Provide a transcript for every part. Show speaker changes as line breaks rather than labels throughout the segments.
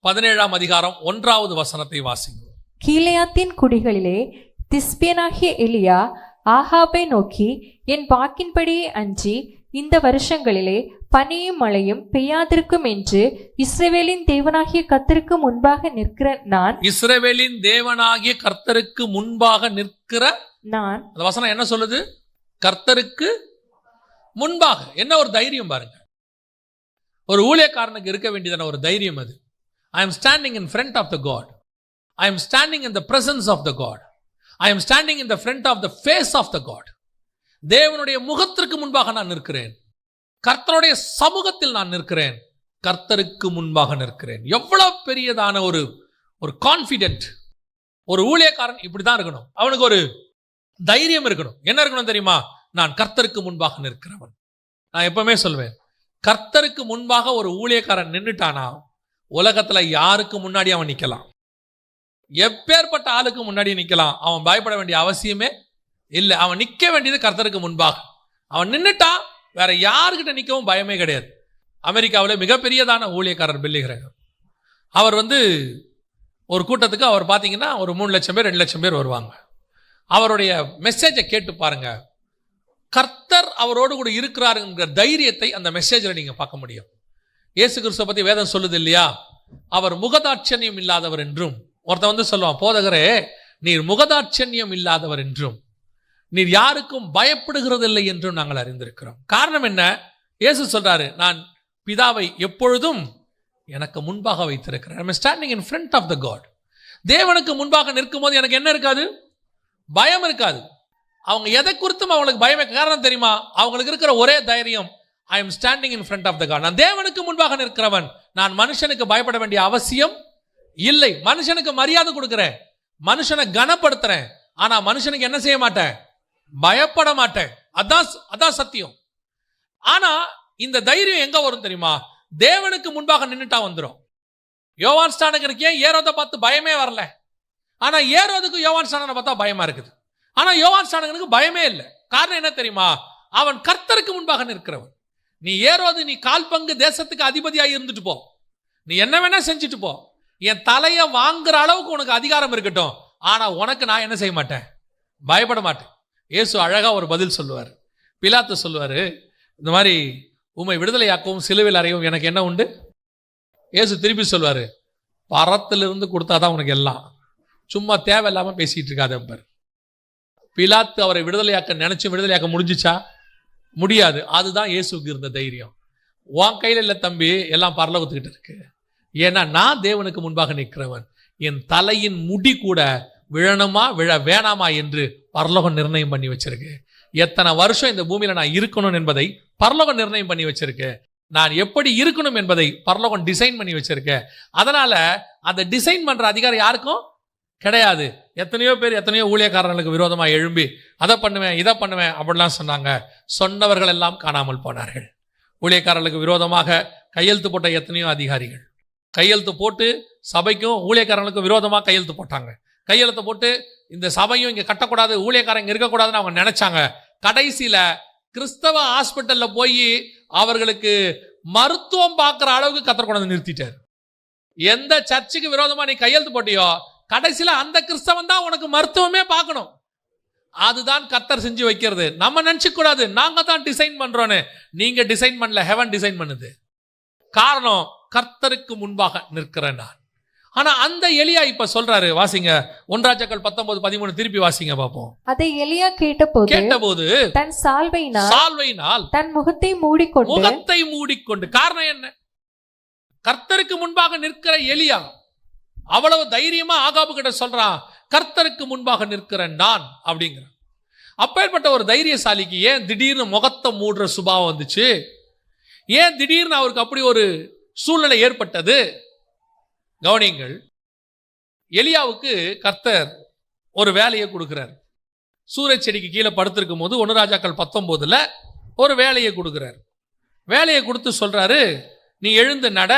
17ஆம் அதிகாரம் 1வது வசனத்தை வாசிங்க.
கீலேயாத்தின் குடிகளிலே திஸ்பியனாகிய எலியா ஆகாபை நோக்கி, என் வாக்கின்படியே அன்றி இந்த வருஷங்களிலே பனியும் மழையும் பெய்யாதிருக்கும் என்று இஸ்ரவேலின் தேவனாகிய கர்த்தருக்கு முன்பாக நிற்கிற நான்.
இஸ்ரவேலின் தேவனாகிய கர்த்தருக்கு முன்பாக நிற்கிற
நான்.
அந்த வசனம் என்ன சொல்லுது? கர்த்தருக்கு முன்பாக. என்ன ஒரு தைரியம் பாருங்க. ஒரு ஊழியக்காரனுக்கு இருக்க வேண்டியதான ஒரு தைரியம் அது. I am standing in front of the God. I am standing in the presence of the God. I am standing in the front of the face of the God. தேவனுடைய முகத்திற்கு முன்பாக நான் நிற்கிறேன். கர்த்தருடைய சமூகத்தில் நான் நிற்கிறேன். கர்த்தருக்கு முன்பாக நிற்கிறேன். எவ்வளவு பெரியதான ஒரு கான்ஃபிடென்ட். ஒரு ஊழியக்காரன் இப்படிதான் இருக்கணும். அவனுக்கு ஒரு தைரியம் இருக்கணும். என்ன இருக்கணும் தெரியுமா? நான் கர்த்தருக்கு முன்பாக நிற்கிறவன். நான் எப்பவுமே சொல்வேன், கர்த்தருக்கு முன்பாக ஒரு ஊழியக்காரன் நின்றுட்டானா உலகத்துல யாருக்கு முன்னாடி அவன் நிக்கலாம். எப்பேற்பட்ட ஆளுக்கு முன்னாடி நிக்கலாம். அவன் பயப்பட வேண்டிய அவசியமே இல்லை. அவன் நிக்க வேண்டியது கர்த்தருக்கு முன்பாக. அவன் நின்றுட்டான், வேற யாருக்கிட்ட நிற்கவும் பயமே கிடையாது. அமெரிக்காவில் மிகப்பெரியதான ஊழியக்காரர் பில்லி கிரஹாம். அவர் ஒரு கூட்டத்துக்கு அவர் பார்த்தீங்கன்னா ஒரு 3 லட்சம் பேர் 2 லட்சம் பேர் வருவாங்க. அவருடைய மெசேஜை கேட்டு பாருங்க. கர்த்தர் அவரோடு கூட இருக்கிறாருங்கிற தைரியத்தை அந்த மெசேஜில் நீங்க பார்க்க முடியும். இயேசு கிறிஸ்துவை பத்தி வேதம் சொல்லுது இல்லையா? அவர் முகதாட்சண்யம் இல்லாதவர் என்றும். ஒருத்தன் சொல்லுவான், போதகரே நீர் முகதாட்சண்யம் இல்லாதவர் என்றும் நீர் யாருக்கும் பயப்படுகிறதில்லை என்றும் நாங்கள் அறிந்திருக்கிறோம். காரணம் என்ன? இயேசு சொல்றாரு, நான் பிதாவை எப்பொழுதும் எனக்கு முன்பாக வைத்திருக்கிறேன். I am standing in front of the God. தேவனுக்கு முன்பாக நிற்கும் போது எனக்கு என்ன இருக்காது? பயம் இருக்காது. அவங்க எதை குறித்தும் அவங்களுக்கு பயமே. காரணம் தெரியுமா? அவங்களுக்கு இருக்கிற ஒரே தைரியம், I am standing in front of the God. நான் தேவனுக்கு முன்பாக நிற்கிறவன். நான் மனுஷனுக்கு பயப்பட வேண்டிய அவசியம் இல்லை. மனுஷனுக்கு மரியாதை கொடுக்கிறேன், மனுஷனை கனப்படுத்துறேன். ஆனா மனுஷனுக்கு என்ன செய்ய மாட்டேன்? பயப்பட மாட்டேன். அதான் சத்தியம். ஆனா இந்த தைரியம் எங்க வரும் தெரியுமா? தேவனுக்கு முன்பாக நின்னுட்டா வந்துடும். யோவான் ஸ்நானகனுக்கு ஏன் ஏரோதை பார்த்து பயமே வரல? ஆனா ஏரோதுக்கு யோவான் ஸ்நானகனை பார்த்தா பயமா இருக்குது. ஆனா யோவான் ஸ்நானகனுக்கு பயமே இல்லை. காரணம் என்ன தெரியுமா? அவன் கர்த்தருக்கு முன்பாக நிற்கிறவன். நீ ஏரோது, நீ கால் பங்கு தேசத்துக்கு அதிபதியாக இருந்துட்டு போ, நீ என்ன வேணா செஞ்சுட்டு போ, என் தலையை வாங்குற அளவுக்கு உனக்கு அதிகாரம் இருக்கட்டும். ஆனா உனக்கு நான் என்ன செய்ய மாட்டேன்? பயப்பட மாட்டேன். இயேசு அழகா ஒரு பதில் சொல்லுவார். பிலாத்து சொல்லுவாரு, இந்த மாதிரி உம்மை விடுதலையாக்கவும் சிலுவையில் அறையவும் எனக்கு என்ன உண்டு? இயேசு திருப்பி சொல்வாரு, பரத்திலிருந்து கொடுத்தாதான் உனக்கு எல்லாம், சும்மா தேவையில்லாம பேசிட்டு இருக்காத. பிலாத்து அவரை விடுதலையாக்க நினைச்சு விடுதலையாக்க முடிஞ்சிச்சா? முடியாது. அதுதான் இயேசுக்கு இருந்த தைரியம். உன் கையில் இல்லை தம்பி, எல்லாம் பரலோகத்துக்கிட்ட இருக்கு. ஏன்னா நான் தேவனுக்கு முன்பாக நிற்கிறவன். என் தலையின் முடி கூட விழணுமா விழ வேணாமா என்று பரலோகம் நிர்ணயம் பண்ணி வச்சிருக்கு. எத்தனை வருஷம் இந்த பூமியில நான் இருக்கணும் என்பதை பரலோகம் நிர்ணயம் பண்ணி வச்சிருக்கு. நான் எப்படி இருக்கணும் என்பதை பரலோகம் டிசைன் பண்ணி வச்சிருக்கு. அதனால அந்த டிசைன் பண்ற அதிகாரம் யாருக்கும் கிடையாது. எத்தனையோ பேர் எத்தனையோ ஊழியக்காரர்களுக்கு விரோதமாக எழும்பி அதை பண்ணுவேன் இதை பண்ணுவேன் அப்படிலாம் சொன்னாங்க. சொன்னவர்கள் எல்லாம் காணாமல் போனார்கள். ஊழியக்காரர்களுக்கு விரோதமாக கையெழுத்து போட்ட எத்தனையோ அதிகாரிகள் கையெழுத்து போட்டு சபைக்கும் ஊழியக்காரர்களுக்கும் விரோதமாக கையெழுத்து போட்டாங்க. கையெழுத்து போட்டு இந்த சபையும் இங்கே கட்டக்கூடாது, ஊழியக்காரங்க இருக்கக்கூடாதுன்னு அவங்க நினைச்சாங்க. கடைசியில கிறிஸ்தவ ஹாஸ்பிட்டல்ல போய் அவர்களுக்கு மருத்துவம் பார்க்குற அளவுக்கு கர்த்தர் கொண்டு நிறுத்திட்டார். எந்த சர்ச்சுக்கு விரோதமா நீ கையெழுத்து போட்டியோ கடைசியில அந்த கிறிஸ்தவன் தான் உனக்கு மருத்துவமே பார்க்கணும். அதுதான் கர்த்தர் செஞ்சு வைக்கிறது. நம்ம நினைச்சுக்க கூடாது நாங்க தான் டிசைன் பண்றோன்னு. நீங்க டிசைன் பண்ணல, ஹெவன் டிசைன் பண்ணுது. காரணம், கர்த்தருக்கு முன்பாக நிற்கிறேன் நான். ஆனா அந்த எலியா இப்ப சொல்றாரு, வாசிங்க 1 ராஜாக்கள் 19:13 திருப்பி வாசிங்க பாப்போம்.
அதை எலியா கேட்டபோது தன் சால்வையினால் தன் முகத்தை மூடிக்கொண்டு. காரணம் என்ன? கர்த்தருக்கு முன்பாக நிற்கிற எலியா அவ்வளவு தைரியமா ஆகாபு கிட்ட சொல்றான், கர்த்தருக்கு முன்பாக நிற்கிறேன் நான் அப்படிங்கிற. அப்பேற்பட்ட ஒரு தைரியசாலிக்கு ஏன் திடீர்னு முகத்தை மூடுற சுபாவம் வந்துச்சு? ஏன் திடீர்னு அவருக்கு அப்படி ஒரு சூழ்நிலை ஏற்பட்டது? கவனிங்கள். எலியாவுக்கு கர்த்தர் ஒரு வேலையை கொடுக்கிறார். சூரஜ் செடிக்கு கீழே படுத்திருக்கும் போது 1 ராஜாக்கள் 19 ஒரு வேலையை கொடுக்கிறார். வேலையை கொடுத்து சொல்றாரு, நீ எழுந்து நட,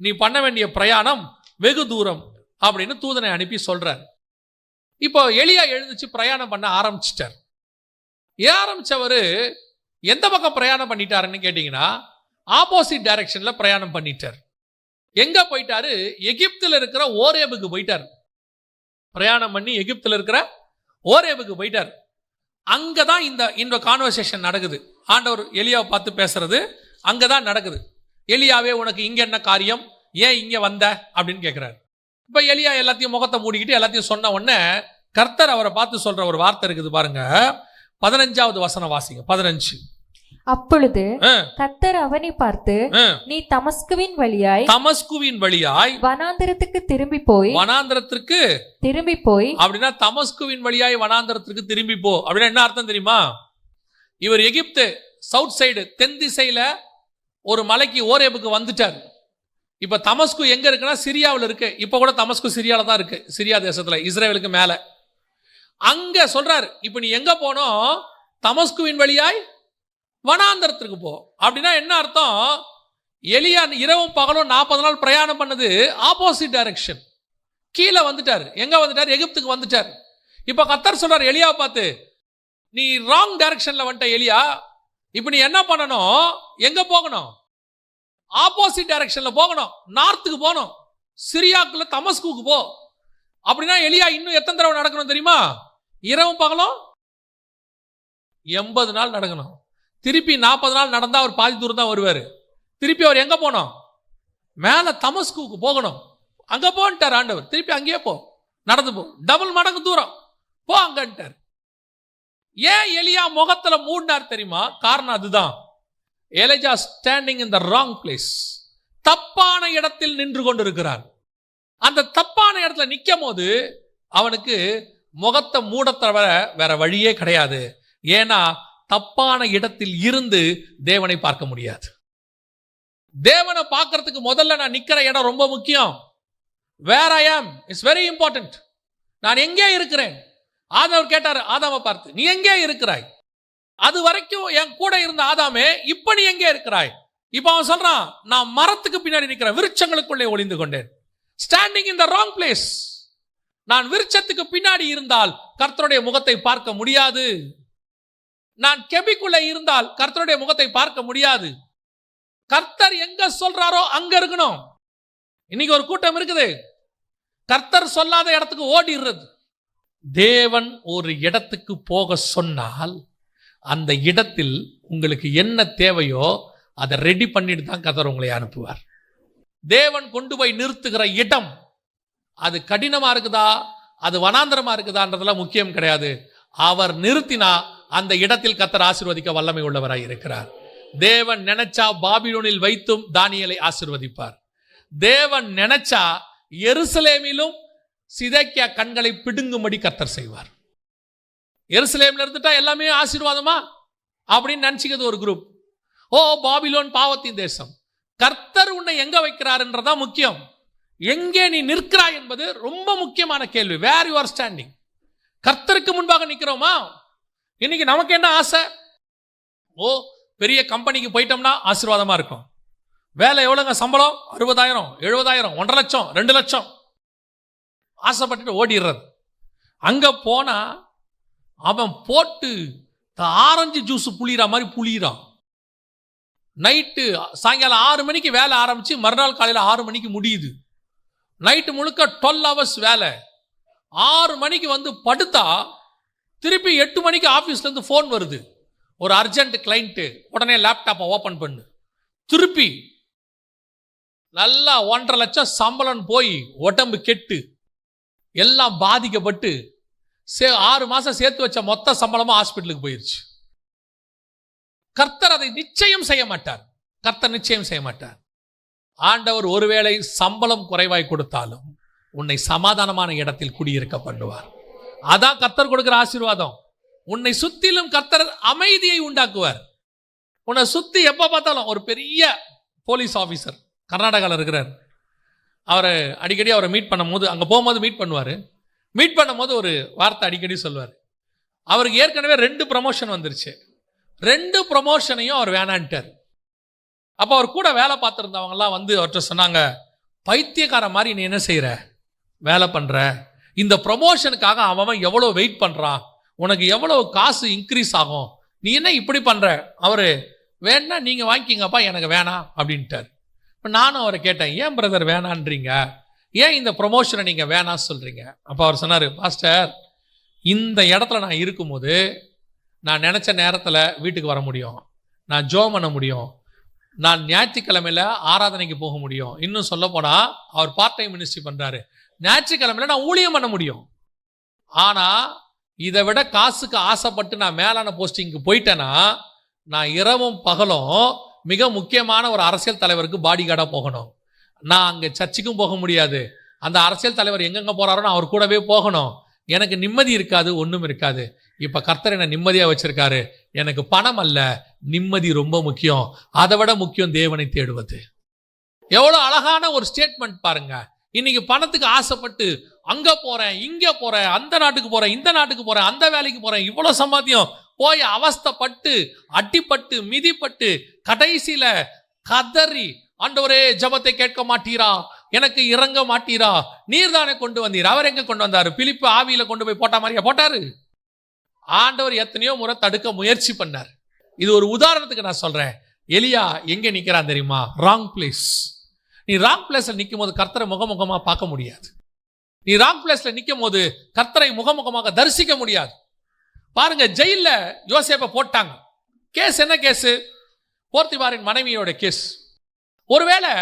நீ பண்ண வேண்டிய பிரயாணம் வெகு தூரம் அப்படின்னு தூதனை அனுப்பி சொல்றார். இப்போ எலியா எழுந்துச்சு பிரயாணம் பண்ண ஆரம்பிச்சிட்டார். ஆரம்பிச்சவரு எந்த பக்கம் பிரயாணம் பண்ணிட்டாருன்னு கேட்டீங்கன்னா ஆப்போசிட் டைரக்ஷன்ல பிரயாணம் பண்ணிட்டார்.
எங்க போயிட்டாரு? எகிப்தில் இருக்கிற ஓரேபுக்கு போயிட்டார். பிரயாணம் பண்ணி எகிப்தில் இருக்கிற ஓரேபுக்கு போயிட்டார். அங்கதான் இந்த கான்வர்சேஷன் நடக்குது. ஆண்டவர் எலியாவை பார்த்து பேசுறது அங்கதான் நடக்குது. எலியாவே, உனக்கு இங்க என்ன காரியம், ஏன் இங்க வந்த அப்படின்னு கேட்கிறாரு. இப்ப எலியா எல்லாத்தையும் முகத்தை மூடிக்கிட்டு எல்லாத்தையும் சொன்ன உடனே கர்த்தர் அவரை பார்த்து சொல்ற ஒரு வார்த்தை இருக்குது பாருங்க. 15வது வசனம் வாசிங்க. 15.
அப்பொழுது கர்த்தர் அவனை பார்த்து, நீ தமஸ்குவின் வழியாய் வனாந்தரத்துக்கு திரும்பி போய்
அப்படின்னா தமஸ்குவின் வழியாய் வனாந்தரத்துக்கு திரும்பி போ அப்படின்னா என்ன அர்த்தம் தெரியுமா? இவர் எகிப்து சவுத் சைடு தென் திசையில ஒரு மலைக்கு ஓரேபுக்கு வந்துட்டார். இப்ப தமஸ்கு எங்க இருக்குன்னா சிரியாவில் இருக்கு. இப்ப கூட தமஸ்கு சிரியால தான் இருக்கு, சிரியா தேசத்துல, இஸ்ரேலுக்கு மேல. அங்க சொல்றாரு, இப்ப நீ எங்க போனோம்? தமஸ்குவின் வழியாய் வனாந்தரத்திற்கு போ. அப்படின்னா என்ன அர்த்தம்? எலியா இரவும் பகலும் 40 நாள் பிரயாணம் பண்ணது ஆப்போசிட் டைரக்ஷன். கீழே வந்துட்டார். எங்க வந்துட்டார்? எகிப்துக்கு வந்துட்டார். இப்ப கர்த்தர் சொல்றார் எலியாவை பார்த்து, நீ ராங் டைரக்ஷன்ல வந்துட்ட எலியா. இப்ப நீ என்ன பண்ணணும்? எங்க போகணும்? ஆப்போசிட் டைரக்ஷன்ல போகணும், நார்த்துக்கு போகணும், சிரியாக்குள்ள தமஸ்குக்கு போ. அப்படின்னா எலியா இன்னும் எத்தனை தடவை நடக்கணும் தெரியுமா? இரவும் பகலும் 80 நாள் நடக்கணும். திருப்பி 40 நாள் நடந்தா அவர் பாதி தூரம் தான் வருவார். திருப்பி அவர் எங்க போனோம்? மேல தமஸ்குக்கு போகணும். அங்க போன்ட்டார் ஆண்டவர். திருப்பி அங்கேயே போ, நடந்து போ, டபுள் மடங்கு தூரம் போ அங்கன்ட்டார். ஏன் எலியா முகத்துல மூடினார் தெரியுமா? காரணம் அதுதான். எலியா standing in the wrong place. தப்பான இடத்தில் நின்று கொண்டிருக்கிறார். அந்த தப்பான இடத்துல நிற்கும் போது அவனுக்கு முகத்தை மூட தவிர வேற வழியே கிடையாது. ஏன்னா தப்பான இடத்தில் இருந்து தேவனை பார்க்க முடியாது. தேவனை பார்க்கறதுக்கு முதல்ல நான் நிக்கிற இடம் ரொம்ப முக்கியம். வேர் ஐ ஆம் இட்ஸ் வெரி இம்பார்ட்டன்ட். நான் எங்கே இருக்கிறேன்? ஆதாம் கேட்டாரு ஆதாமை பார்த்து, நீ எங்கே இருக்கிறாய்? அது வரைக்கும் என் கூட இருந்த ஆதாமே, இப்ப நீ எங்கே இருக்கிறாய்? இப்ப அவன் சொல்றான், நான் மரத்துக்கு பின்னாடி நிற்கிறேன், விருட்சங்களுக்குள்ளே ஒளிந்து கொண்டேன். Standing in the wrong place. நான் விருட்சத்துக்கு பின்னாடி இருந்தால் கர்த்தருடைய முகத்தை பார்க்க முடியாது. நான் கெபிக்குள்ள இருந்தால் கர்த்தருடைய முகத்தை பார்க்க முடியாது. கர்த்தர் எங்க சொல்றாரோ அங்க இருக்கணும். இன்னைக்கு ஒரு கூட்டம் இருக்குது, கர்த்தர் சொல்லாத இடத்துக்கு ஓடிடுறது. தேவன் ஒரு இடத்துக்கு போக சொன்னால் அந்த இடத்தில் உங்களுக்கு என்ன தேவையோ அதை ரெடி பண்ணிட்டு தான் கர்த்தர் உங்களை அனுப்புவார். தேவன் கொண்டு போய் நிறுத்துகிற இடம் அது கடினமா இருக்குதா, அது வனாந்தரமா இருக்குதான்றதெல்லாம் முக்கியம் கிடையாது. அவர் நிறுத்தினா அந்த இடத்தில் கர்த்தர் ஆசீர்வதிக்க வல்லமை உள்ளவராய் இருக்கிறார். தேவன் நினைச்சா பாபிலோனில் வைத்தும் தானியேலை ஆசீர்வதிப்பார். தேவன் நினைச்சா எருசலேமிலும் சிதேக்கியா கண்களை பிடுங்கும்படி கர்த்தர் செய்வார். எருசலேம்ல இருந்துட்டா எல்லாமே ஆசீர்வாதமா அப்படின்னு நினைச்சுக்கிறது ஒரு குரூப். ஓ பாபிலோன் பாவத்தின் தேசம். கர்த்தர் உன்னை எங்க வைக்கிறார்ன்றதா முக்கியம். எங்கே நீ நிற்கிறாய் என்பது ரொம்ப முக்கியமான கேள்வி. Where you are standing. கர்த்தருக்கு முன்பாக நிற்கிறோமா? இன்னைக்கு நமக்கு என்ன ஆசை? ஓ பெரிய கம்பெனிக்கு போயிட்டோம்னா ஆசீர்வாதமா இருக்கும். வேலை எவ்வளவுங்க சம்பளம்? 60,000, 70,000, 1.5 லட்சம், 2 லட்சம். ஆசைப்பட்டுட்டு ஓடிடுறது. அங்க போனா அவன் போட்டு ஆரஞ்சு ஜூஸ் புளிகிற மாதிரி புளிகிறான். நைட்டு சாயங்காலம் 6 மணிக்கு வேலை ஆரம்பிச்சு மறுநாள் காலையில் 6 மணிக்கு முடியுது. நைட்டு முழுக்க 12 hours வேலை. 6 மணிக்கு வந்து படுத்தா திருப்பி 8 மணிக்கு ஆஃபீஸ்ல இருந்து ஃபோன் வருது, ஒரு அர்ஜென்ட் கிளைண்ட், உடனே லேப்டாப்பை ஓபன் பண்ணு. திருப்பி நல்லா 1.5 லட்சம் சம்பளம் போய் உடம்பு கெட்டு எல்லாம் பாதிக்கப்பட்டு 6 மாசம் சேர்த்து வச்ச மொத்த சம்பளமும் ஹாஸ்பிட்டலுக்கு போயிருச்சு. கர்த்தர் அதை நிச்சயம் செய்ய மாட்டார். கர்த்தர் நிச்சயம் செய்ய மாட்டார். ஆண்டவர் ஒருவேளை சம்பளம் குறைவாய் கொடுத்தாலும் உன்னை சமாதானமான இடத்தில் குடியிருக்க பண்ணுவார். அதான் கர்த்தர் கொடுக்கிற ஆசீர்வாதம். உன்னை சுத்திலும் கர்த்தர் அமைதியை உண்டாக்குவார். உன்னை சுத்தி எப்ப பார்த்தாலும் ஒரு பெரிய போலீஸ் ஆபீசர் கர்நாடகாவில் இருக்கிறார். அவரை அடிக்கடி அவரை மீட் பண்ணும் போது, அங்கே போகும்போது மீட் பண்ணுவார். மீட் பண்ணும் போது ஒரு வார்த்தை அடிக்கடி சொல்வார். அவருக்கு ஏற்கனவே 2 ப்ரமோஷன் வந்துருச்சு. 2 ப்ரமோஷனையும் அவர் வேணான்ட்டார். அப்போ அவர் கூட வேலை பார்த்துருந்தவங்கலாம் வந்து அவர்கிட்ட சொன்னாங்க, பைத்தியக்கார மாதிரி நீ என்ன செய்கிற, வேலை பண்ணுற, இந்த ப்ரமோஷனுக்காக அவன் எவ்வளோ வெயிட் பண்ணுறான், உனக்கு எவ்வளோ காசு இன்க்ரீஸ் ஆகும், நீ என்ன இப்படி பண்ணுற. அவர் வேணா நீங்கள் வாங்கிக்கிங்கப்பா, எனக்கு வேணாம் அப்படின்ட்டார். இப்போ நானும் அவரை கேட்டேன், ஏன் பிரதர் வேணான்றீங்க, ஏன் இந்த ப்ரொமோஷனை நீங்கள் வேணான்னு சொல்கிறீங்க? அப்போ அவர் சொன்னார், பாஸ்டர், இந்த இடத்துல நான் இருக்கும்போது நான் நினச்ச நேரத்தில் வீட்டுக்கு வர முடியும், நான் ஜெபம் பண்ண முடியும், நான் ஞாயிற்றுக்கிழமையில் ஆராதனைக்கு போக முடியும். இன்னும் சொல்ல போனால் அவர் பார்ட் டைம் மினிஸ்ட்ரி பண்ணுறாரு, ஞாயிற்றுக்கிழமையில் நான் ஊழியம் பண்ண முடியும். ஆனால் இதை விட காசுக்கு ஆசைப்பட்டு நான் மேலான போஸ்டிங்க்கு போயிட்டேன்னா நான் இரவும் பகலும் மிக முக்கியமான ஒரு அரசியல் தலைவருக்கு பாடி கார்டாக போகணும். நான் அங்கே சர்ச்சுக்கும் போக முடியாது, அந்த அரசியல் தலைவர் எங்கெங்கே போகிறாரோ நான் அவர் கூடவே போகணும். எனக்கு நிம்மதி இருக்காது, ஒன்றும் இருக்காது. இப்போ கர்த்தர் என்னை நிம்மதியாக வச்சிருக்காரு. எனக்கு பணம் அல்ல, நிம்மதி ரொம்ப முக்கியம். அதை விட முக்கியம் தேவனை தேடுவது. எவ்வளோ அழகான ஒரு ஸ்டேட்மெண்ட் பாருங்க. இன்னைக்கு பணத்துக்கு ஆசைப்பட்டு அங்கே போகிறேன், இங்கே போகிறேன், அந்த நாட்டுக்கு போகிறேன், இந்த நாட்டுக்கு போகிறேன், அந்த வேலைக்கு போகிறேன், இவ்வளோ சம்பாத்தியம் போய் அவஸ்தைப்பட்டு அடிப்பட்டு மிதிப்பட்டு கடைசியில் கதறி, ஆண்டவரே ஜெபத்தை கேட்க மாட்டீரா, எனக்கு இறங்க மாட்டீரா, நீர் தானே கொண்டு வந்தீர். அவர் எங்க கொண்டு வந்தாரு? பிலிப்பு ஆவியில கொண்டு போய் போட்ட மாதிரியா போட்டாரு? ஆண்டவர் எத்தனையோ முறை தடுக்க முயற்சி பண்ணார். இது ஒரு உதாரணத்துக்கு நான் சொல்றேன். எலியா எங்க நிக்கிறான் தெரியுமா? Wrong place. நீ ராங் பிளேஸ்ல நிற்கும் போது கர்த்தரை முகமுகமா பார்க்க முடியாது. நீ ராங் பிளேஸ்ல நிற்கும் போது கர்த்தரை முகமுகமாக தரிசிக்க முடியாது. பாருங்க, ஜெயில யோசேப்பை போட்டாங்க. கேஸ் என்ன கேஸ்? போர்த்திபாரின் மனைவியோட கேஸ். ஒருவேளை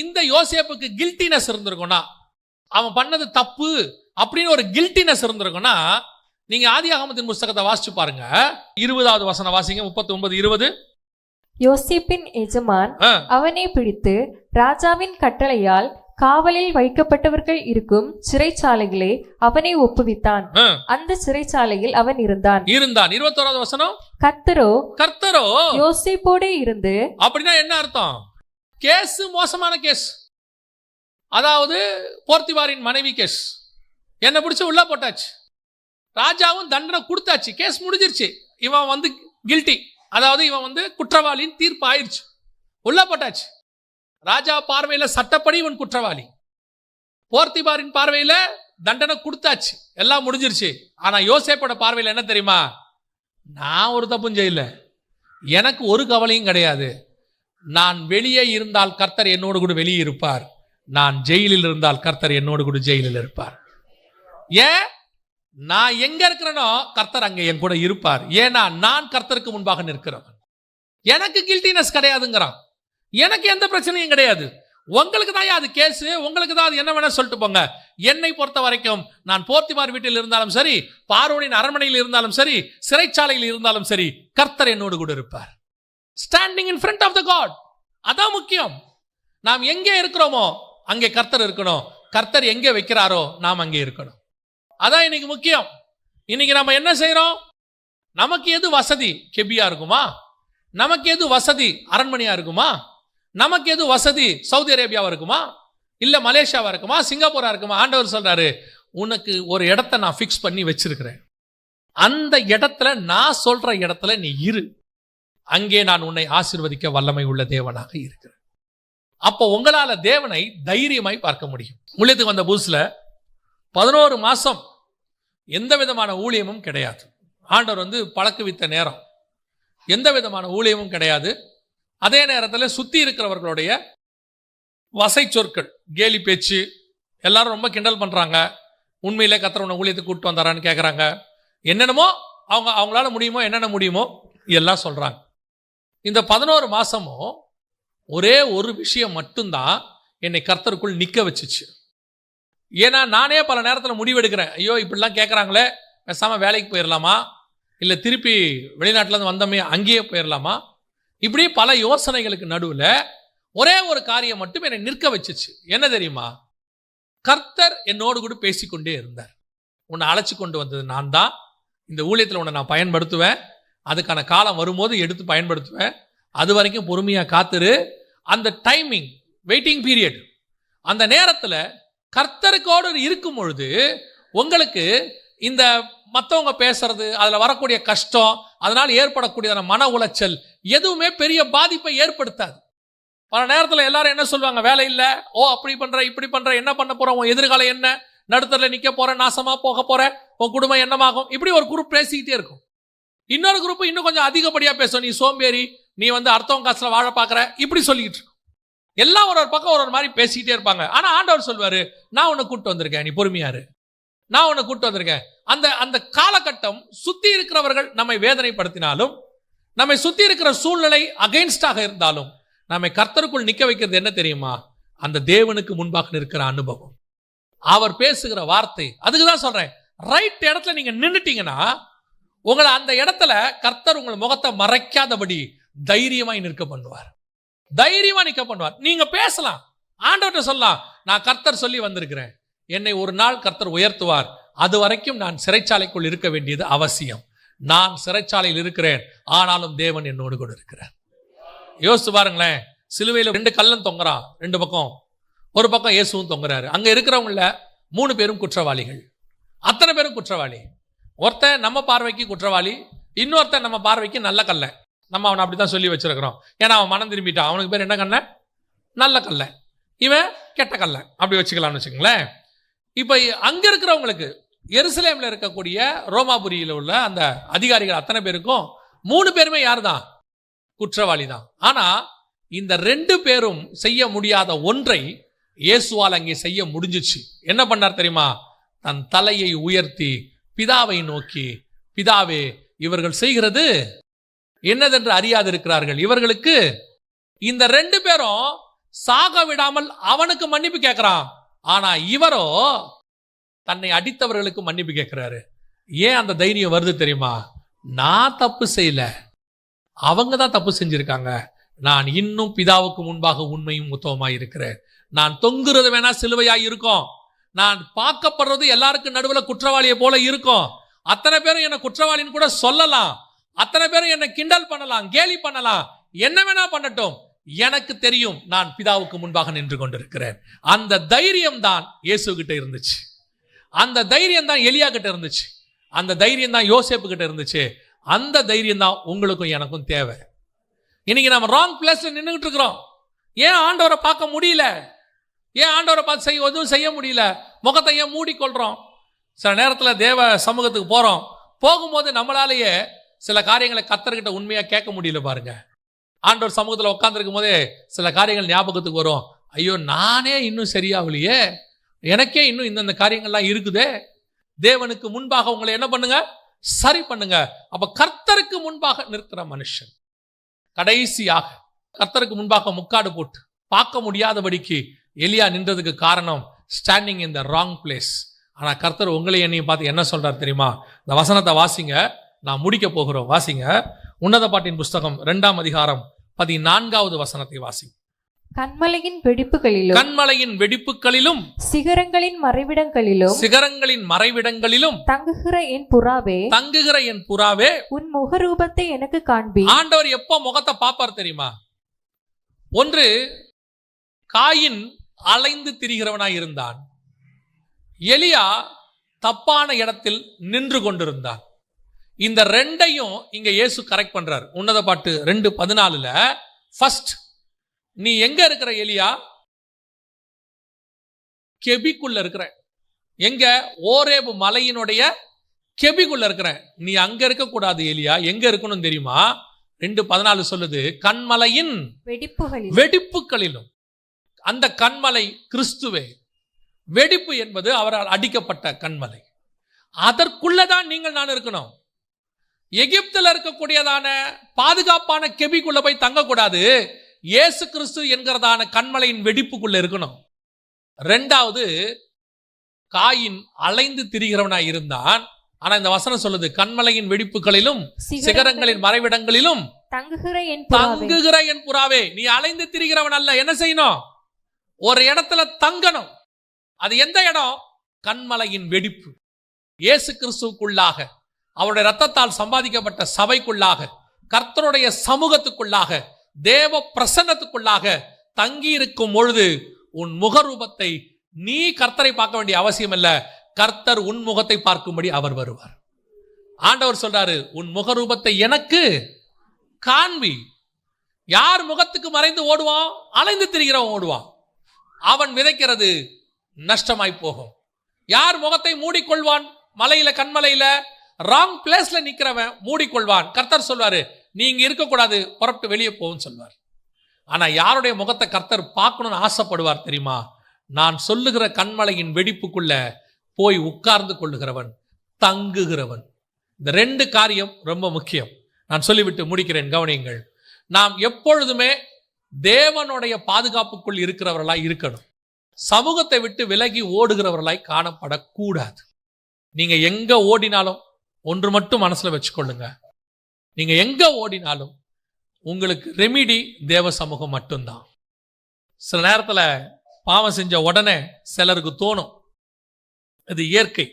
இந்த யோசேப்புக்கு கில்ட்டினஸ் இருந்திருக்கும்னா, அவன் பண்ணது தப்பு அப்படின்னு ஒரு கில்ட்டினஸ் இருந்திருக்கும்னா, நீங்க ஆதியாகமத்தின் புஸ்தகத்தை வாசிச்சு பாருங்க. 20வது வசனம் வாசிங்க, 39-20.
யோசேப்பின் எஜமான் அவனை பிடித்து ராஜாவின் கட்டளையால் காவலில் வைக்கப்பட்டவர்கள் இருக்கும் சிறைச்சாலைகளே அவனை ஒப்புவித்தான். அந்த சிறைச்சாலையில் அவன் இருந்தான்.
21வது வசனம்,
கர்த்தரோ யோசேப்போடே இருந்து.
அப்படின்னா என்ன அர்த்தம்? கேஸ் மோசமான கேஸ். அதாவது போர்த்திபாரின் மனைவி கேஸ். என்ன பிடிச்சி உள்ள போட்டாச்சு, ராஜாவும் தண்டனை கொடுத்தாச்சு, கேஸ் முடிஞ்சிருச்சு. இவன் வந்து கில்ட்டி, அதாவது இவன் வந்து குற்றவாளியின் தீர்ப்பு ஆயிடுச்சு, உள்ள போட்டாச்சு. ராஜா பார்வையில சட்டப்படி இவன் குற்றவாளி, போர்த்திபாரின் பார்வையில தண்டனை கொடுத்தாச்சு, எல்லாம் முடிஞ்சிருச்சு. ஆனா யோசேப்போட பார்வையில் என்ன தெரியுமா? நான் ஒரு தப்பும் செய்யல, எனக்கு ஒரு கவலையும் கிடையாது. நான் வெளியே இருந்தால் கர்த்தர் என்னோடு கூட வெளியே இருப்பார், நான் ஜெயிலில் இருந்தால் கர்த்தர் என்னோடு கூட ஜெயிலில் இருப்பார். ஏன்? நான் எங்க இருக்கிறேனோ கர்த்தர் அங்கே என் கூட இருப்பார். ஏன்னா நான் கர்த்தருக்கு முன்பாக நிற்கிறவன். எனக்கு கில்ட்டினஸ் கிடையாதுங்கிறான். எனக்கு எந்த பிரச்சனையும் கிடையாது. உங்களுக்கு தான் அது கேஸ், உங்களுக்கு தான் அது என்ன வேணா சொல்லிட்டு போங்க. என்னை பொறுத்த வரைக்கும் நான் போர்த்திபார் வீட்டில் இருந்தாலும் சரி, பார்வோனின் அரண்மனையில் இருந்தாலும் சரி, சிறைச்சாலையில் இருந்தாலும் சரி, கர்த்தர் என்னோடு கூட இருப்பார். Standing in front of the God, அதான் முக்கியம். நாம் எங்கே இருக்கிறோமோ அங்கே கர்த்தர் இருக்கணும். கர்த்தர் எங்கே வைக்கிறாரோ நாம் அங்கே இருக்கணும். அதான் இன்னைக்கு முக்கியம். இன்னைக்கு நம்ம என்ன செய்யறோம்? நமக்கு எது வசதி? கெபியா இருக்குமா? நமக்கு எது வசதி? அரண்மனையா இருக்குமா? நமக்கு எது வசதி? சவுதி அரேபியாவா இருக்குமா, இல்ல மலேசியாவா இருக்குமா, சிங்கப்பூரா இருக்குமா? ஆண்டவர் சொல்றாரு, உனக்கு ஒரு இடத்தை நான் பிக்ஸ் பண்ணி வச்சிருக்கிறேன், அந்த இடத்துல நான் சொல்ற இடத்துல நீ இரு, அங்கே நான் உன்னை ஆசீர்வதிக்க வல்லமை உள்ள தேவனாக இருக்கிறேன். அப்போ உங்களால தேவனை தைரியமாய் பார்க்க முடியும். ஊழியத்துக்கு வந்த புதுசுல 11 மாசம் எந்த விதமான ஊழியமும் கிடையாது. ஆண்டவர் வந்து பழக்குவித்த நேரம், எந்த விதமான ஊழியமும் கிடையாது. அதே நேரத்தில் சுத்தி இருக்கிறவர்களுடைய வசை சொற்கள், கேலி பேச்சு, எல்லாரும் ரொம்ப கிண்டல் பண்றாங்க. உண்மையிலே கர்த்தர் உன்னை ஊழியத்துக்கு கூப்பிட்டு வந்தாரான்னு கேட்கறாங்க. என்னென்னமோ அவங்களால முடியுமோ, என்னென்ன முடியுமோ எல்லாம் சொல்றாங்க. இந்த 11 மாசமும் ஒரே ஒரு விஷயம் மட்டும்தான் என்னை கர்த்தருக்குள் நிக்க வச்சுச்சு. ஏன்னா நானே பல நேரத்தில் முடிவெடுக்கிறேன், ஐயோ இப்படிலாம் கேட்குறாங்களே, பேசாமல் வேலைக்கு போயிடலாமா, இல்லை திருப்பி வெளிநாட்டிலேருந்து வந்தோமே அங்கேயே போயிடலாமா, இப்படி பல யோசனைகளுக்கு நடுவில் ஒரே ஒரு காரியம் மட்டும் என்னை நிற்க வச்சுச்சு. என்ன தெரியுமா? கர்த்தர் என்னோடு கூட பேசிக்கொண்டே இருந்தார். உன்னை அழைச்சி கொண்டு வந்தது நான் தான், இந்த ஊழியத்தில் உன்னை நான் பயன்படுத்துவேன், அதுக்கான காலம் வரும்போது எடுத்து பயன்படுத்துவேன், அது வரைக்கும் பொறுமையாக காத்துரு. அந்த டைமிங், வெயிட்டிங் பீரியட், அந்த நேரத்தில் கர்த்தருக்கோடு இருக்கும் பொழுது உங்களுக்கு இந்த மற்றவங்க பேசுறது, அதில் வரக்கூடிய கஷ்டம், அதனால் ஏற்படக்கூடியதான மன உளைச்சல் எதுவுமே பெரிய பாதிப்பை ஏற்படுத்தாது. பல நேரத்தில் எல்லாரும் என்ன சொல்லுவாங்க? வேலை இல்லை, ஓ அப்படி பண்ற இப்படி பண்ற, என்ன பண்ண போற, உன் எதிர்காலம் என்ன, நடுத்தரில் நிற்க போற, நாசமா போக போற, உன் குடும்பம் என்னமாகும், இப்படி ஒரு குரூப் பேசிக்கிட்டே இருக்கும். இன்னொரு குரூப் இன்னும் கொஞ்சம் அதிகப்படியாக பேசும், நீ சோம்பேறி, நீ வந்து அர்த்தம் காசுல வாழ பார்க்குற, இப்படி சொல்லிக்கிட்டு இருக்கும். எல்லாம் ஒரு பக்கம் ஒரு மாதிரி பேசிக்கிட்டே இருப்பாங்க. ஆனா ஆண்டவர் சொல்வாரு, நான் உன்னை கூட்டு வந்திருக்கேன், நீ பொறுமையாரு, நான் உன்னை கூட்டு வந்திருக்கேன். அந்த அந்த காலகட்டம் சுத்தி இருக்கிறவர்கள் நம்மை வேதனைப்படுத்தினாலும், நம்மை சுத்தி இருக்கிற சூழ்நிலை அகைன்ஸ்டாக இருந்தாலும், நம்மை கர்த்தருக்குள் நிக்க வைக்கிறது என்ன தெரியுமா? அந்த தேவனுக்கு முன்பாக நிற்கிற அனுபவம், அவர் பேசுகிற வார்த்தை. அதுக்குதான் சொல்றேன், ரைட் இடத்துல நீங்க நின்னுட்டீங்கன்னா உங்களை அந்த இடத்துல கர்த்தர் உங்கள் முகத்தை மறைக்காதபடி தைரியமாய் நிற்க பண்ணுவார். தைரியமா நிற்க பண்ணுவார். நீங்க பேசலாம், ஆண்டவர்கிட்ட சொல்லலாம், நான் கர்த்தர் சொல்லி வந்திருக்கிறேன், என்னை ஒரு நாள் கர்த்தர் உயர்த்துவார், அது வரைக்கும் நான் சிறைச்சாலைக்குள் இருக்க வேண்டியது அவசியம். நான் சிறைச்சாலையில் இருக்கிறேன், ஆனாலும் தேவன் என்னோடு கூட இருக்கிறார். யோசிச்சு பாருங்களேன், சிலுவையில் 2 கல்லன் தொங்குறான், 2 பக்கம், ஒரு பக்கம் இயேசுவும் தொங்குறாரு. அங்க இருக்கிறவங்கள 3 பேரும் குற்றவாளிகள், அத்தனை பேரும் குற்றவாளி. ஒருத்தன் நம்ம பார்வைக்கு குற்றவாளி, இன்னொருத்தன் நம்ம பார்வைக்கு நல்ல கல்ல. நம்ம அவனை அப்படித்தான் சொல்லி வச்சிருக்கிறோம். ஏன்னா அவன் மனம் திரும்பிட்டான். அவனுக்கு பேர் என்ன கல்ல? நல்ல கல்ல. இவன் கெட்ட கல்ல, அப்படி வச்சுக்கலாம்னு வச்சுக்கங்களேன். இப்ப அங்க இருக்கிறவங்களுக்கு, எருசலேம்ல இருக்கக்கூடிய ரோமாபுரியில உள்ள அந்த அதிகாரிகள் அத்தனை பேருக்கும் 3 பேருமே யார் தான்? குற்றவாளி தான். ஆனா இந்த 2 பேரும் செய்ய முடியாத ஒன்றை இயேசுவால் அங்கே செய்ய முடிஞ்சிச்சு. என்ன பண்ணார் தெரியுமா? தன் தலையை உயர்த்தி பிதாவை நோக்கி, பிதாவே, இவர்கள் செய்கிறது என்னதென்று அறியாதிருக்கிறார்கள். இவர்களுக்கு, இந்த 2 பேரும் சாக விடாமல் அவனுக்கு மன்னிப்பு கேட்கிறான். ஆனா இவரோ தன்னை அடித்தவர்களுக்கு மன்னிப்பு கேட்கிறாரு. ஏன் அந்த தைரியம் வருது தெரியுமா? நான் தப்பு செய்யல, அவங்க தான் தப்பு செஞ்சிருக்காங்க. நான் இன்னும் பிதாவுக்கு முன்பாக உண்மையும் உத்தமமாய் இருக்கிறேன். நான் தொங்குறது வேணா சிலுவையாய் இருக்கும், நான் பார்க்கப்படுறது எல்லாருக்கும் நடுவுல குற்றவாளியை போல இருக்கும். அத்தனை பேரும் என்ன குற்றவாளின்னு கூட சொல்லலாம், அத்தனை பேரும் என்ன கிண்டல் பண்ணலாம், கேலி பண்ணலாம், என்ன வேணா பண்ணட்டும், எனக்கு தெரியும் நான் பிதாவுக்கு முன்பாக நின்று கொண்டிருக்கிறேன். அந்த தைரியம் தான் இயேசு கிட்ட இருந்துச்சு, அந்த தைரியம் தான் எலியா கிட்ட இருந்துச்சு, அந்த தைரியம் தான் யோசேப்பு கிட்ட இருந்துச்சு. அந்த தைரியம் தான் உங்களுக்கும் எனக்கும் தேவை. இன்னைக்கு நம்ம ராங் பிளேஸ்ல நின்றுட்டு இருக்கிறோம். ஏன் ஆண்டவரை பார்க்க முடியல? ஏன் ஆண்டவரை பார்த்து எதுவும் செய்ய முடியல? முகத்தை ஏன் மூடிக்கொள்றோம்? சில நேரத்தில் தேவ சமூகத்துக்கு போறோம், போகும்போது நம்மளாலேயே சில காரியங்களை கர்த்தர்கிட்ட உண்மையா கேட்க முடியல. பாருங்க, ஆண்டவர் சமூகத்தில் உட்கார்ந்துருக்கும் போதே சில காரியங்கள் ஞாபகத்துக்கு வரும். ஐயோ, நானே இன்னும் சரியாகலையே, எனக்கே இன்னும் இந்தந்த காரியங்கள்லாம் இருக்குதே. தேவனுக்கு முன்பாக உங்களை என்ன பண்ணுங்க? சரி பண்ணுங்க. அப்ப கர்த்தருக்கு முன்பாக நிற்கிற மனுஷன் கடைசியாக கர்த்தருக்கு முன்பாக முக்காடு போட்டு பார்க்க முடியாதபடிக்கு எலியா நின்றதுக்கு காரணம் standing in the wrong place. ஆனா கர்த்தர் உங்களை என்னையும் பார்த்து என்ன சொல்றார் தெரியுமா? இந்த வசனத்தை வாசிங்க, நான் முடிக்க போகிறோம். வாசிங்க, உன்னத பாட்டின் புஸ்தகம் 2ஆம் அதிகாரம் 14வது வசனத்தை வாசிங்க.
கன்மலையின் வெடிப்புகளிலும்,
கன்மலையின் வெடிப்புகளிலும்,
சிகரங்களின் மறைவிடங்களிலும்,
சிகரங்களின் மறைவிடங்களிலும்
தங்குகிற என் புறாவே,
தங்குகிற என் புறாவே,
உன் முகரூபத்தை எனக்கு காண்பி.
ஆண்டவர் எப்போ முகத்தை பார்ப்பார் தெரியுமா? ஒன்று, காயின் அலைந்து திரிகிறவனாய் இருந்தான், எலியா தப்பான இடத்தில் நின்று கொண்டிருந்தான். இந்த 2ஐயும் இங்க இயேசு கரெக்ட் பண்றார். உன்னத பாட்டு 2:14 ஃபர்ஸ்ட், நீ எங்க இருக்கிற எலியா? கெபிக்குள்ள இருக்கிற. எங்க? ஓரேபு மலையினுடைய கெபிக்குள்ள இருக்கிற. நீ அங்க இருக்க கூடாது எலியா. எங்க இருக்கணும் தெரியுமா? 2:14 சொல்லுது, கன்மலையின் வெடிப்புகளிலும். அந்த கன்மலை கிறிஸ்துவே. வெடிப்பு என்பது அவரால் அடிக்கப்பட்ட கன்மலை. அதற்குள்ளதான் நீங்கள் நான் இருக்கணும். எகிப்தில் இருக்கக்கூடியதான பாதுகாப்பான கெபிக்குள்ள போய் தங்கக்கூடாது. இயேசு கிறிஸ்து என்கிறதான கன்மலையின் வெடிப்புக்குள்ள இருக்கணும். 2வது, காயின் அலைந்து திரிகிறவனாய் இருந்தான். ஆனா இந்த வசனம் சொல்லுது, கன்மலையின் வெடிப்புகளிலும் சிகரங்களின் மறைவிடங்களிலும் தங்குகிற என் புறாவே. நீ அலைந்து திரிகிறவன் அல்ல. என்ன செய்யணும்? ஒரு இடத்துல தங்கணும். அது எந்த இடம்? கன்மலையின் வெடிப்பு. இயேசு கிறிஸ்துவுக்குள்ளாக, அவருடைய ரத்தத்தால் சம்பாதிக்கப்பட்ட சபைக்குள்ளாக, கர்த்தருடைய சமூகத்துக்குள்ளாக, தேவ பிரசன்னத்துக்குள்ளாக தங்கி இருக்கும் பொழுது உன் முகரூபத்தை, நீ கர்த்தரை பார்க்க வேண்டிய அவசியம் இல்ல, கர்த்தர் உன் முகத்தை பார்க்கும்படி அவர் வருவார். ஆண்டவர் சொல்றாரு, உன் முகரூபத்தை எனக்கு காண்பி. யார் முகத்துக்கு மறைந்து ஓடுவான்? அலைந்து திரிகிறவன் ஓடுவான். அவன் விதைக்கிறது நஷ்டமாய் போகும். யார் முகத்தை மூடிக்கொள்வான்? மலையில, கண்மலையில ராங் பிளேஸ்ல நிக்கிறவன் மூடிக்கொள்வான். கர்த்தர் சொல்வாரு, நீ இங்க இருக்கக்கூடாது, புறப்பட்டு வெளியே போகும் சொல்வார். ஆனா யாருடைய முகத்தை கர்த்தர் பார்க்கணும்னு ஆசைப்படுவார் தெரியுமா? நான் சொல்லுகிற கண்மலையின் வெடிப்புக்குள்ள போய் உட்கார்ந்து கொள்ளுகிறவன், தங்குகிறவன். இந்த 2 காரியம் ரொம்ப முக்கியம். நான் சொல்லிவிட்டு முடிக்கிறேன், கவனியுங்கள். நாம் எப்பொழுதுமே தேவனுடைய பாதுகாப்புக்குள் இருக்கிறவர்களாய் இருக்கணும். சமூகத்தை விட்டு விலகி ஓடுகிறவர்களாய் காணப்படக்கூடாது. நீங்க எங்க ஓடினாலும் ஒன்று மட்டும் மனசுல வச்சுக்கொள்ளுங்க, நீங்க எங்க ஓடினாலும் உங்களுக்கு ரெமிடி தேவ சமூகம் மட்டும்தான். சில நேரத்துல பாவம் செஞ்ச உடனே சிலருக்கு தோணும், இது இயற்கை.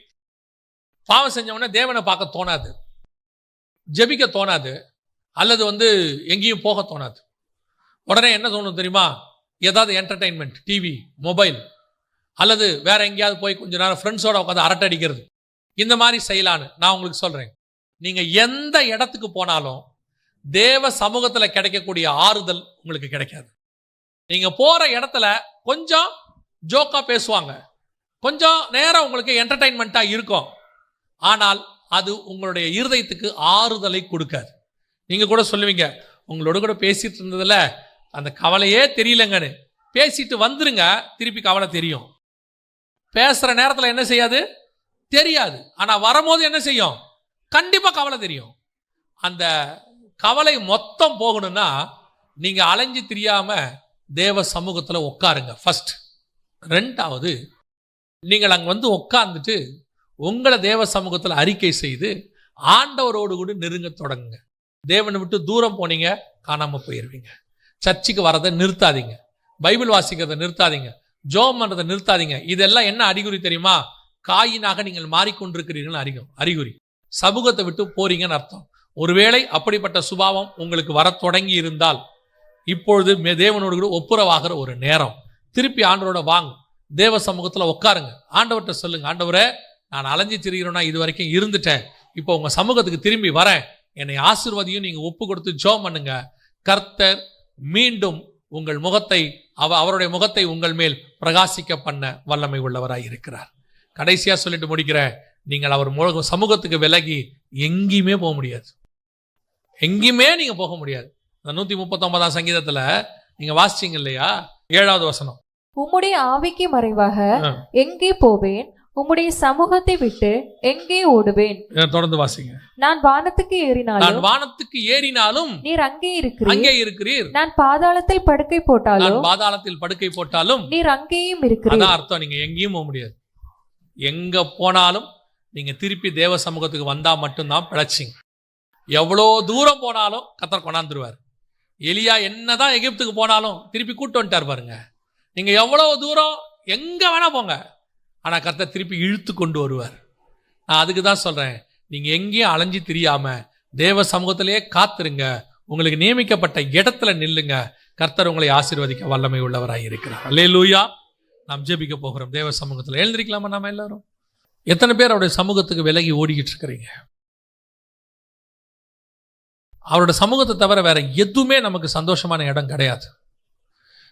பாவம் செஞ்ச உடனே தேவனை பார்க்க தோணாது, ஜெபிக்க தோணாது, அல்லது எங்கேயும் போக தோணாது. உடனே என்ன தோணும் தெரியுமா? ஏதாவது என்டர்டைன்மெண்ட், டிவி, மொபைல், அல்லது வேற எங்கேயாவது போய் கொஞ்ச நேரம் ஃப்ரெண்ட்ஸோட உட்காந்து அரட்டை அடிக்கிறது, இந்த மாதிரி செய்யலான்னு நான் உங்களுக்கு சொல்றேன். நீங்க எந்த இடத்துக்கு போனாலும் தேவ சமூகத்துல கிடைக்கக்கூடிய ஆறுதல் உங்களுக்கு கிடைக்காது. நீங்க போற இடத்துல கொஞ்சம் ஜோக்கா பேசுவாங்க, கொஞ்சம் நேரம் உங்களுக்கு என்டர்டைன்மெண்ட்டா இருக்கும், ஆனால் அது உங்களுடைய இருதயத்துக்கு ஆறுதலை கொடுக்காது. நீங்க கூட சொல்லுவீங்க, உங்களோட கூட பேசிட்டு இருந்ததுல அந்த கவலையே தெரியலங்கன்னு. பேசிட்டு வந்துருங்க, திருப்பி கவலை தெரியும். பேசுற நேரத்தில் என்ன செய்யாது தெரியாது, ஆனா வரும்போது என்ன செய்யும்? கண்டிப்பா கவலை தெரியும். அந்த கவலை மொத்தம் போகணும்னா நீங்க அலைஞ்சு தெரியாம தேவ சமூகத்துல உட்காருங்க ஃபர்ஸ்ட். 2வது, நீங்கள் அங்க உட்கார்ந்துட்டு உங்களை தேவ சமூகத்துல அறிக்கை செய்து ஆண்டவரோடு கூட நெருங்க தொடங்குங்க. தேவனை விட்டு தூரம் போனீங்க, காணாம போயிருவீங்க. சர்ச்சுக்கு வரதை நிறுத்தாதீங்க, பைபிள் வாசிக்கிறதை நிறுத்தாதீங்க, ஜோம் பண்றதை நிறுத்தாதீங்க. இதெல்லாம் என்ன அறிகுறி தெரியுமா? காயினாக நீங்கள் மாறிக்கொண்டிருக்கிறீர்கள் அறிகுறி. சமூகத்தை விட்டு போறீங்கன்னு அர்த்தம். ஒருவேளை அப்படிப்பட்ட சுபாவம் உங்களுக்கு வர தொடங்கி இருந்தால் இப்பொழுது தேவனோடு கூட ஒப்புரவாகிற ஒரு நேரம். திருப்பி ஆண்டவரோட வாங்க, தேவ சமூகத்துல உட்காருங்க, ஆண்டவர்கிட்ட சொல்லுங்க, ஆண்டவரே நான் அலைஞ்சி திரிகிறேன்னா இது வரைக்கும் இருந்துட்டேன், இப்போ உங்க சமூகத்துக்கு திரும்பி வரேன், என்னை ஆசீர்வதியும் நீங்க ஒப்பு கொடுத்து ஜெபம் பண்ணுங்க. கர்த்தர் மீண்டும் உங்கள் முகத்தை அவருடைய முகத்தை உங்கள் மேல் பிரகாசிக்க பண்ண வல்லமை உள்ளவராய் இருக்கிறார். கடைசியா சொல்லிட்டு முடிக்கிறேன், நீங்கள் அவர் சமூகத்துக்கு விலகி எங்கேயுமே போக முடியாது. எங்கேயுமே நீங்க போக முடியாது. 139ஆம் சங்கீதத்துல நீங்க வாசிச்சீங்க இல்லையா, 7வது வசனம்,
உம்முடைய ஆவிக்கு மறைவாக எங்கே போவேன், உம்முடைய சமூகத்தை விட்டு எங்கே ஓடுவேன்.
தொடர்ந்து வாசிங்க.
நான் வானத்துக்கு ஏறினாலும் நீர் அங்கே
இருக்கிறீர்.
நான் பாதாளத்தில் படுக்கை போட்டாலும் நீர் அங்கேயும் இருக்கிறீர்.
அதான் அர்த்தம். நீங்க எங்கேயும் போக முடியாது. எங்க போனாலும் நீங்க திருப்பி தேவ சமூகத்துக்கு வந்தா மட்டும்தான் பிழைச்சிங்க. எவ்வளோ தூரம் போனாலும் கர்த்தர் கொண்டாந்துருவார். எலியா என்னதான் எகிப்துக்கு போனாலும் திருப்பி கூட்டு வந்துட்டார் பாருங்க. நீங்க எவ்வளவு தூரம் எங்க வேணா போங்க, ஆனா கர்த்தர் திருப்பி இழுத்து கொண்டு வருவார். நான் அதுக்கு தான் சொல்றேன், நீங்க எங்கேயும் அலைஞ்சு திரியாம தேவ சமூகத்திலேயே காத்துருங்க, உங்களுக்கு நியமிக்கப்பட்ட இடத்துல நில்லுங்க. கர்த்தர் உங்களை ஆசீர்வதிக்க வல்லமை உள்ளவராய் இருக்கிறார். அல்லேலூயா. நாம் ஜெபிக்க போகிறோம். தேவ சமூகத்தில் எழுந்திருக்கலாமா? நாம எல்லாரும் எத்தனை பேர் அவருடைய சமூகத்துக்கு விலகி ஓடிக்கிட்டு இருக்கிறீங்க? அவருடைய சமூகத்தை தவிர வேற எதுவுமே நமக்கு சந்தோஷமான இடம் கிடையாது.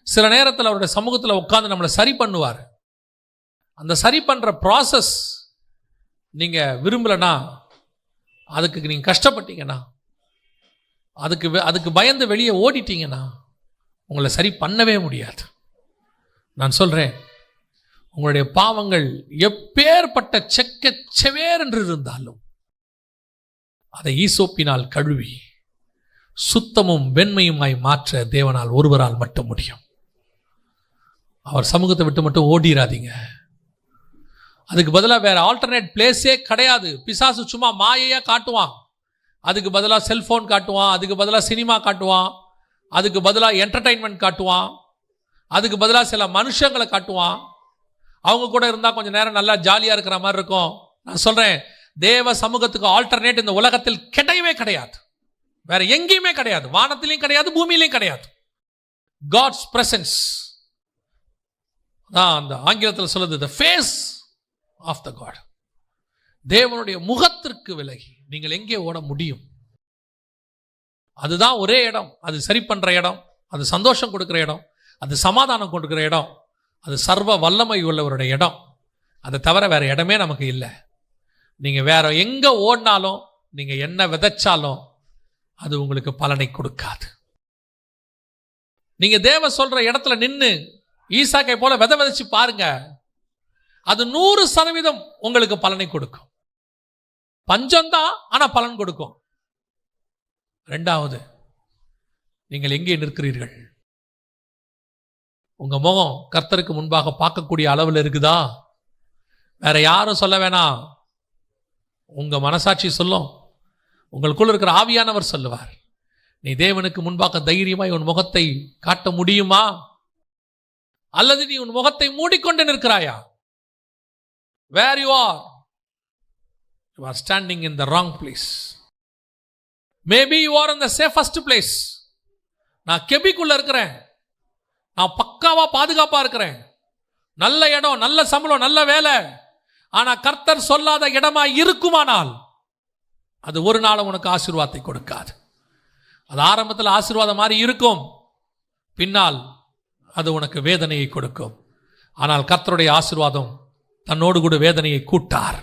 சில நேரத்தில் அவருடைய சமூகத்தில் உட்கார்ந்து நம்மளை சரி பண்ணுவார். அந்த சரி பண்ற ப்ராசஸ் நீங்க விரும்பலனா, அதுக்கு நீங்க கஷ்டப்பட்டீங்கன்னா, அதுக்கு பயந்து வெளியே ஓடிட்டீங்கன்னா உங்களை சரி பண்ணவே முடியாது. நான் சொல்றேன், உங்களுடைய பாவங்கள் எப்பேற்பட்ட செவேர் என்று இருந்தாலும் அதை ஈசோப்பினால் கழுவி சுத்தமும் வெண்மையுமாய் மாற்ற தேவனால் ஒருவரால் மட்டும் முடியும். அவர் சமூகத்தை விட்டு மட்டும் ஓடிராதீங்க. அதுக்கு பதிலாக வேற ஆல்டர்னேட் பிளேஸே கிடையாது. பிசாசு சும்மா மாயையா காட்டுவான். அதுக்கு பதிலாக செல்போன் காட்டுவான், அதுக்கு பதிலாக சினிமா காட்டுவான், அதுக்கு பதிலாக என்டர்டைன்மெண்ட் காட்டுவான், அதுக்கு பதிலாக சில மனுஷங்களை காட்டுவான். அவங்க கூட இருந்தால் கொஞ்சம் நேரம் நல்லா ஜாலியாக இருக்கிற மாதிரி இருக்கும். நான் சொல்றேன், தேவ சமூகத்துக்கு ஆல்டர்னேட் இந்த உலகத்தில் கிடையவே கிடையாது. வேற எங்கேயுமே கிடையாது. வானத்திலையும் கிடையாது, பூமியிலையும் கிடையாது. God's presence தான் அந்த ஆங்கிலத்தில் சொல்லுது, the face of the God. தேவனுடைய முகத்திற்கு விலகி நீங்கள் எங்கே ஓட முடியும்? அதுதான் ஒரே இடம். அது சரி பண்ற இடம், அது சந்தோஷம் கொடுக்கிற இடம், அது சமாதானம் கொடுக்கிற இடம், அது சர்வ வல்லமை உள்ளவருடைய இடம். அதை தவிர வேற இடமே நமக்கு இல்லை. நீங்க வேற எங்க ஓடினாலும், நீங்க என்ன விதைச்சாலும் அது உங்களுக்கு பலனை கொடுக்காது. நீங்க தேவ சொல்ற இடத்துல நின்னு ஈசாக்கை போல விதை விதைச்சு பாருங்க, அது 100% உங்களுக்கு பலனை கொடுக்கும். பஞ்சம்தான், ஆனா பலன் கொடுக்கும். இரண்டாவது, நீங்கள் எங்கே நிற்கிறீர்கள்? உங்க முகம் கர்த்தருக்கு முன்பாக பார்க்கக்கூடிய அளவில் இருக்குதா? வேற யாரும் சொல்ல வேணாம், உங்க மனசாட்சி சொல்லும், உங்களுக்குள்ள இருக்கிற ஆவியானவர் சொல்லுவார். நீ தேவனுக்கு முன்பாக தைரியமாய் உன் முகத்தை காட்ட முடியுமா, அல்லது நீ உன் முகத்தை மூடிக்கொண்டு நிற்கிறாயா? Where you are standing in the wrong place. Maybe you are in the safest place. நான் கெபிக்குள்ள இருக்கிறேன், நான் பக்காவா பாதுகாப்பா இருக்கிறேன், நல்ல இடம், நல்ல சம்பளம், நல்ல வேலை. ஆனா கர்த்தர் சொல்லாத இடமா இருக்குமானால் அது ஒரு நாளும் உனக்கு ஆசீர்வாதத்தை கொடுக்காது. அது ஆரம்பத்தில் ஆசீர்வாதம் மாதிரி இருக்கும், பின்னால் அது உனக்கு வேதனையை கொடுக்கும். ஆனால் கர்த்தருடைய ஆசீர்வாதம் தன்னோடு கூட வேதனையை கூட்டார்.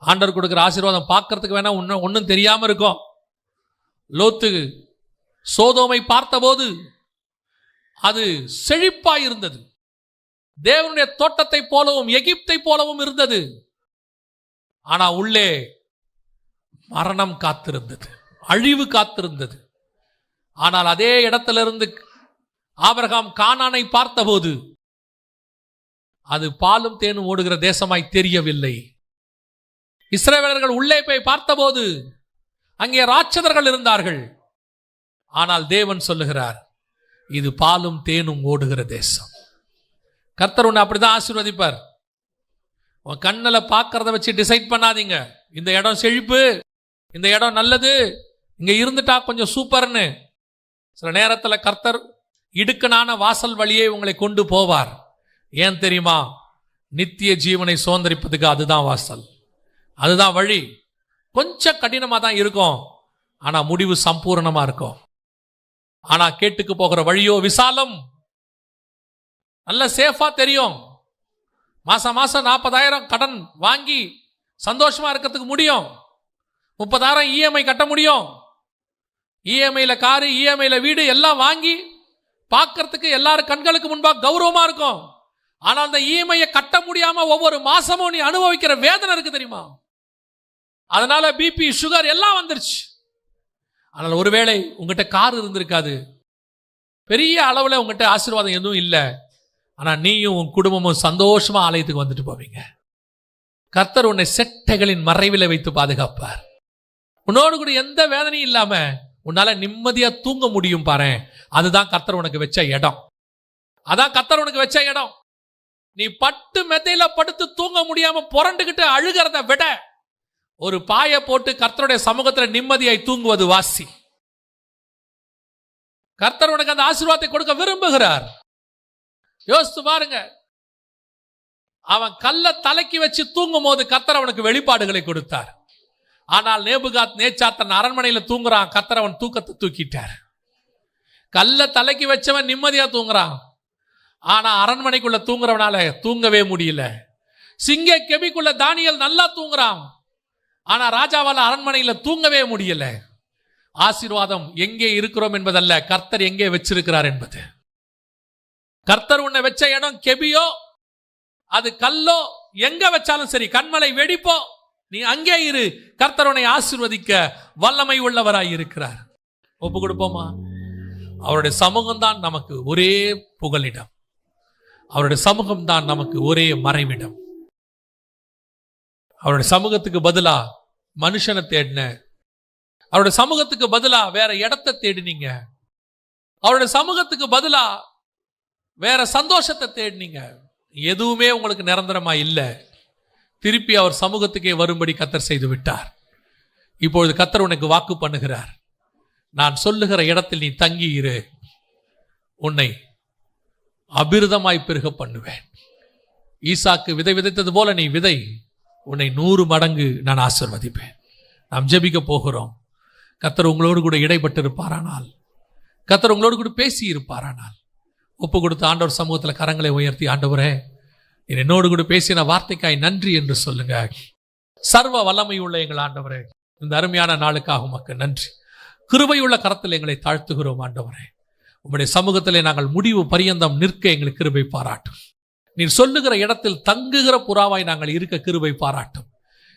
ஆண்டவர் கொடுக்கிற ஆசீர்வாதம் பார்க்கறதுக்கு வேணா ஒன்றும் தெரியாம இருக்கும். லோத்து சோதோமை பார்த்தபோது அது செழிப்பாய் இருந்தது, தேவனுடைய தோட்டத்தை போலவும் எகிப்தை போலவும் இருந்தது. ஆனா உள்ளே மரணம் காத்திருந்தது, அழிவு காத்திருந்தது. ஆனால் அதே இடத்திலிருந்து ஆபிரகாம் கானானை பார்த்தபோது அது பாலும் தேனும் ஓடுகிற தேசமாய் தெரியவில்லை. இஸ்ரவேலர்கள் உள்ளே போய் பார்த்தபோது அங்கே ராட்சதர்கள் இருந்தார்கள். ஆனால் தேவன் சொல்லுகிறார், இது பாலும் தேனும் ஓடுகிற தேசம். கர்த்தர் உன்னை அப்படிதான் ஆசீர்வதிப்பார். உன் கண்ணில் பார்க்கறத வச்சு டிசைட் பண்ணாதீங்க, இந்த இடம் செழிப்பு, இந்த இடம் நல்லது, இங்க இருந்துட்டா கொஞ்சம் சூப்பர்னு. சில நேரத்தில் கர்த்தர் இடுக்கனான வாசல் வழியே உங்களை கொண்டு போவார். ஏன் தெரியுமா? நித்திய ஜீவனை சுதந்தரிப்பதுக்கு அதுதான் வாசல், அதுதான் வழி. கொஞ்சம் கடினமாக தான் இருக்கும், ஆனா முடிவு சம்பூர்ணமா இருக்கும். ஆனா கேட்டுக்கு போகிற வழியோ விசாலம், நல்ல சேஃபா தெரியும். மாசம் 40,000 கடன் வாங்கி சந்தோஷமா இருக்கிறதுக்கு முடியும். 30,000 இஎம்ஐ கட்ட முடியும். இஎம்ஐல காரு, இஎம்ஐல வீடு எல்லாம் வாங்கி பார்க்கறதுக்கு எல்லாரும் கண்களுக்கு முன்பாக கௌரவமா இருக்கும். ஆனால் அந்த இஎம்ஐயை கட்ட முடியாம ஒவ்வொரு மாசமும் நீ அனுபவிக்கிற வேதனை இருக்கு தெரியுமா? அதனால பிபி, சுகர் எல்லாம் வந்துருச்சு. ஆனால் ஒருவேளை உங்ககிட்ட கார் இருந்திருக்காது, பெரிய அளவில் உங்ககிட்ட ஆசீர்வாதம் எதுவும் இல்லை, ஆனா நீயும் உன் குடும்பமும் சந்தோஷமா ஆலயத்துக்கு வந்துட்டு போவீங்க. கர்த்தர் உன்னை செட்டைகளின் மறைவில் வைத்து பாதுகாப்பார். உன்னோடு கூட எந்த வேதனையும் இல்லாம உன்னால நிம்மதியா தூங்க முடியும் பாரு. அதுதான் கர்த்தர் உனக்கு வச்ச இடம். அதான் கர்த்தர் உனக்கு வச்ச இடம். நீ பட்டு மெத்தையில படுத்து தூங்க முடியாம புரண்டுகிட்டு அழுகிறத விட ஒரு பாயை போட்டு கர்த்தருடைய சமூகத்துல நிம்மதியாய் தூங்குவது வாசி. கர்த்தர் உனக்கு அந்த ஆசீர்வாதத்தை கொடுக்க விரும்புகிறார். யோசித்து பாருங்க, அவன் கல்ல தலைக்கு வச்சு தூங்கும் போது கர்த்தர் அவனுக்கு வெளிப்பாடுகளை கொடுத்தார். ஆனால் நேபுகாத் நேச்சார் தன் அரண்மனையில தூங்குறான், கர்த்தர் அவன் தூக்கத்தை தூக்கிட்டார். கல்ல தலைக்கு வச்சவன் நிம்மதியா தூங்குறான், ஆனா அரண்மனைக்குள்ள தூங்குறவனால தூங்கவே முடியல. சிங்க கெபிக்குள்ள தானியல் நல்லா தூங்குறான், ஆனா ராஜாவால அரண்மனையில தூங்கவே முடியல. ஆசீர்வாதம் எங்கே இருக்கிறோம் என்பதல்ல, கர்த்தர் எங்கே வச்சிருக்கிறார் என்பது. கர்த்தர் உன்னை வச்ச இடம் கெபியோ அது கல்லோ எங்க வச்சாலும் சரி, கண்மலை வெடிப்போ, நீ அங்கே இரு. கர்த்தர் உன்னை ஆசீர்வதிக்க வல்லமை உள்ளவராய் இருக்கிறார். ஒப்பு கொடுப்போமா? அவருடைய சமூகம் தான் நமக்கு ஒரே புகலிடம், அவருடைய சமூகம் தான் நமக்கு ஒரே மறைவிடம். அவருடைய சமூகத்துக்கு பதிலா மனுஷனை தேடின, அவருடைய சமூகத்துக்கு பதிலா வேற இடத்தை தேடினீங்க, அவருடைய சமூகத்துக்கு பதிலா வேற சந்தோஷத்தை தேடினீங்க. எதுவுமே உங்களுக்கு நிரந்தரமா இல்லை. திருப்பி அவர் சமூகத்துக்கே வரும்படி கர்த்தர் செய்து விட்டார். இப்பொழுது கர்த்தர் உனக்கு வாக்கு பண்ணுகிறார், நான் சொல்லுகிற இடத்தில் நீ தங்கி இரு, உன்னை அபிருதமாய் பெருக பண்ணுவேன். ஈசாக்கு விதை விதைத்தது போல நீ விதை, உன்னை 100 மடங்கு நான் ஆசீர்வதிப்பேன். நாம் ஜெபிக்க போகிறோம். கர்த்தர் உங்களோடு கூட இடைப்பட்டு இருப்பாரானால், கர்த்தர் உங்களோடு கூட பேசி இருப்பாரானால், ஒப்பு கொடுத்து ஆண்டவர் சமூகத்தில் கரங்களை உயர்த்தி, ஆண்டவரே நீ என்னோடு கூட பேசின வார்த்தைக்காய் நன்றி என்று சொல்லுங்க. சர்வ வல்லமை உள்ள எங்கள் ஆண்டவரே, இந்த அருமையான நாளுக்காக உமக்கு நன்றி. கிருபையுள்ள கரத்தில் எங்களை தாழ்த்துகிறோம் ஆண்டவரே. உம்முடைய சமூகத்திலே நாங்கள் முடிவு பரியந்தம் நிற்க எங்களுக்கு கிருபை பாராட்டும். நீர் சொல்லுகிற இடத்தில் தங்குகிற புறாவாய் நாங்கள் இருக்க கிருபை பாராட்டும்.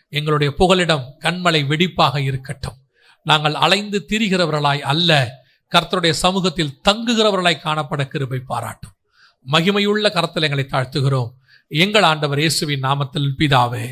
எங்களுடைய புகலிடம் கண்மலை வெடிப்பாக இருக்கட்டும். நாங்கள் அலைந்து திரிகிறவர்களாய் அல்ல, கர்த்தருடைய சமூகத்தில் தங்குகிறவர்களாய் காணப்பட கிருபை பாராட்டும். மகிமையுள்ள கரத்தில் எங்களை தாழ்த்துகிறோம் எங்கள் ஆண்டவர் இயேசுவின் நாமத்தில் பிதாவே.